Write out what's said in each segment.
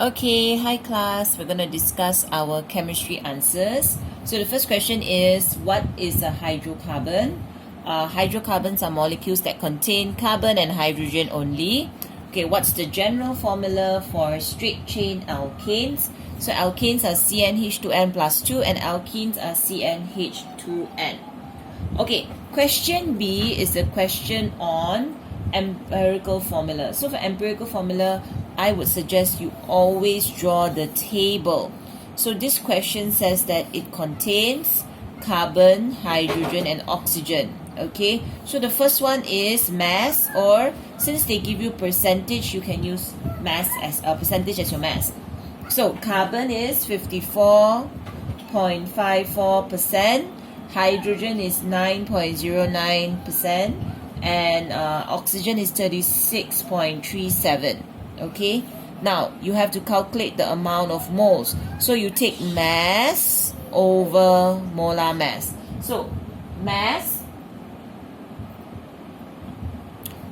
Okay, hi class. We're going to discuss our chemistry answers. So the first question is, what is a hydrocarbon? Hydrocarbons are molecules that contain carbon and hydrogen only. Okay, what's the general formula for straight chain alkanes? So alkanes are CnH2n plus 2 and alkenes are CnH2n. Okay, question B is a question on empirical formula. So for empirical formula, I would suggest you always draw the table. So this question says that it contains carbon, hydrogen and oxygen. Okay, so the first one is mass, or since they give you percentage, you can use mass as a percentage as your mass. So carbon is 54.54%, hydrogen is 9.09%, and oxygen is 36.37. Okay, now you have to calculate the amount of moles. So you take mass over molar mass. So mass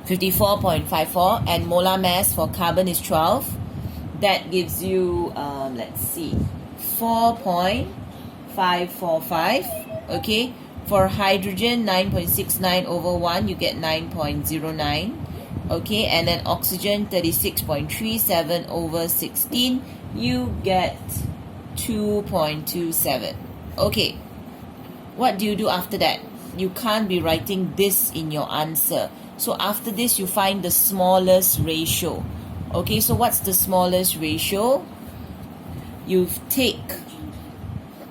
54.54 and molar mass for carbon is 12. That gives you let's see, 4.545. okay, for hydrogen 9.69 over 1, you get 9.09. okay, and then oxygen 36.37 over 16, you get 2.27. okay, what do you do after that? You can't be writing this in your answer. So after this, you find the smallest ratio. Okay, so what's the smallest ratio? You take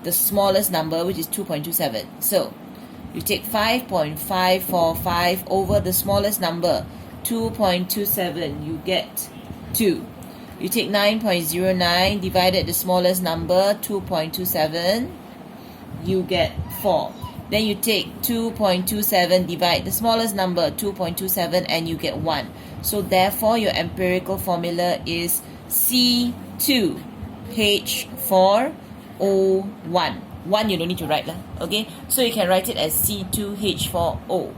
the smallest number, which is 2.27. So you take 5.545 over the smallest number, 2.27, you get 2. You take 9.09 divided the smallest number, 2.27, you get 4. Then you take 2.27, divide the smallest number, 2.27, and you get 1. So therefore, your empirical formula is C2H4O1. 1 you don't need to write, okay? So you can write it as C2H4O.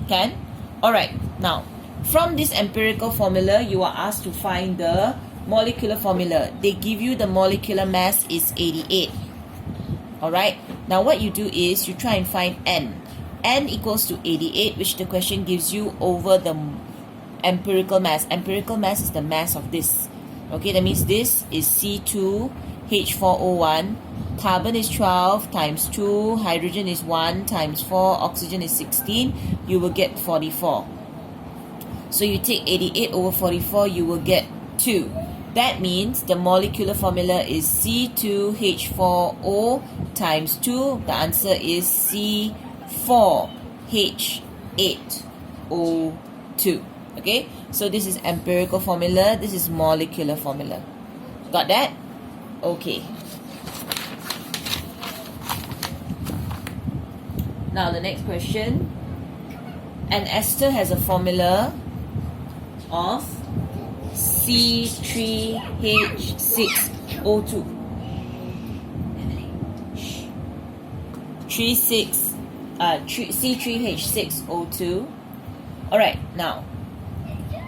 Can? Alright, now, from this empirical formula, you are asked to find the molecular formula. They give you the molecular mass is 88. Alright, now what you do is you try and find N. N equals to 88, which the question gives you over the empirical mass. Empirical mass is the mass of this. Okay, that means this is C2H4O1. Carbon is 12 times 2, hydrogen is 1 times 4, oxygen is 16. You will get 44. So you take 88 over 44, you will get 2. That means the molecular formula is C2H4O times 2. The answer is C4H8O2. Okay, so this is empirical formula, this is molecular formula. Got that? Okay. Now the next question. An ester has a formula of C3H6O2. C3H6O2. Alright, now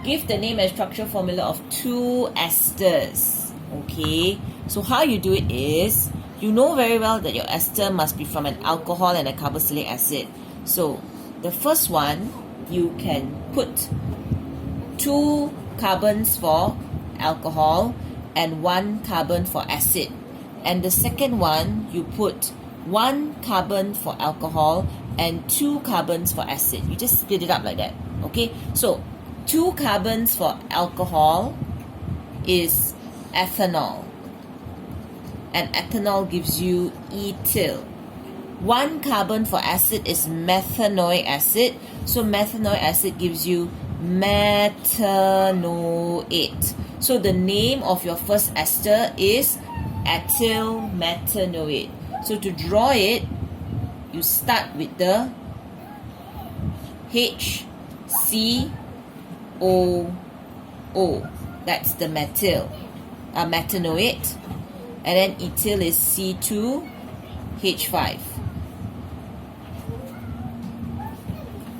give the name and structure formula of two esters. Okay, so how you do it is, you know very well that your ester must be from an alcohol and a carboxylic acid. So the first one, you can put 2 carbons for alcohol and 1 carbon for acid. And the second one, you put 1 carbon for alcohol and 2 carbons for acid. You just split it up like that. Okay, so 2 carbons for alcohol is ethanol, and ethanol gives you ethyl. 1 carbon for acid is methanoic acid, so methanoic acid gives you methanoate. So the name of your first ester is ethyl methanoate. So to draw it, you start with the HCOO. That's the methyl, methanoate. And then ethyl is C2H5.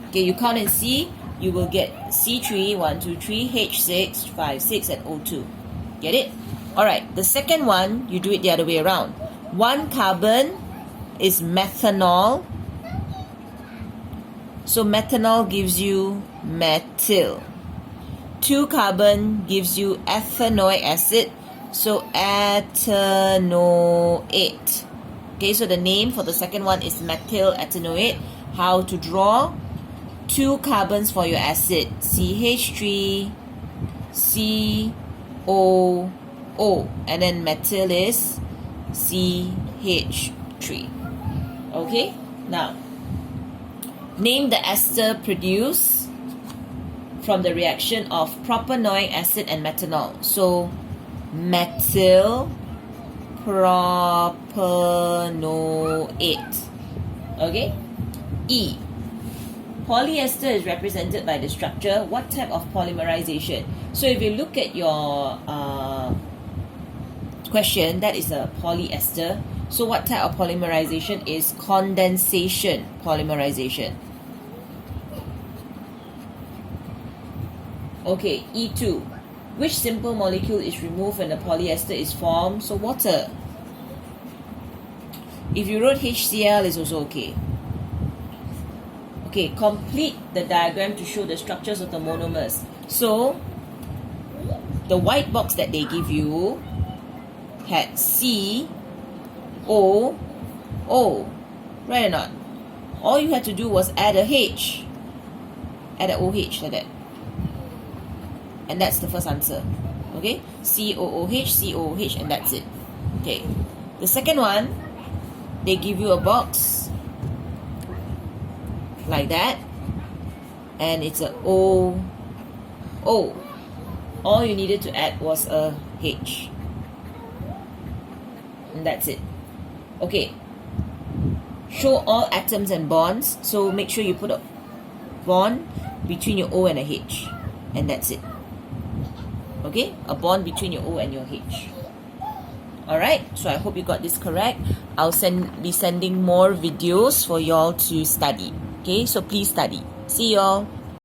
Okay, you count and see, you will get C3, 1, 2, 3, H6, 5, 6, and O2. Get it? Alright, the second one, you do it the other way around. 1 carbon is methanol. So methanol gives you methyl. 2 carbon gives you ethanoic acid. So ethanoate. Okay, so the name for the second one is methyl ethanoate. How to draw? 2 carbons for your acid. CH3, COO. And then methyl is CH3. Okay, now name the ester produced from the reaction of propanoic acid and methanol. So methyl propanoate. Okay? E. Polyester is represented by the structure. What type of polymerization? So if you look at your question, that is a polyester. So what type of polymerization is condensation polymerization? Okay, E2. Which simple molecule is removed when the polyester is formed? So water. If you wrote HCl, is also okay. Okay, complete the diagram to show the structures of the monomers. So, the white box that they give you had C, O, O. Right or not? All you had to do was add a H. Add a OH like that. And that's the first answer. Okay? COOH, COOH, and that's it. Okay. The second one, they give you a box like that. And it's a O, O. All you needed to add was a H. And that's it. Okay. Show all atoms and bonds. So make sure you put a bond between your O and a H. And that's it. Okay, a bond between your O and your H. Alright, so I hope you got this correct. I'll be sending more videos for y'all to study. Okay, so please study. See y'all.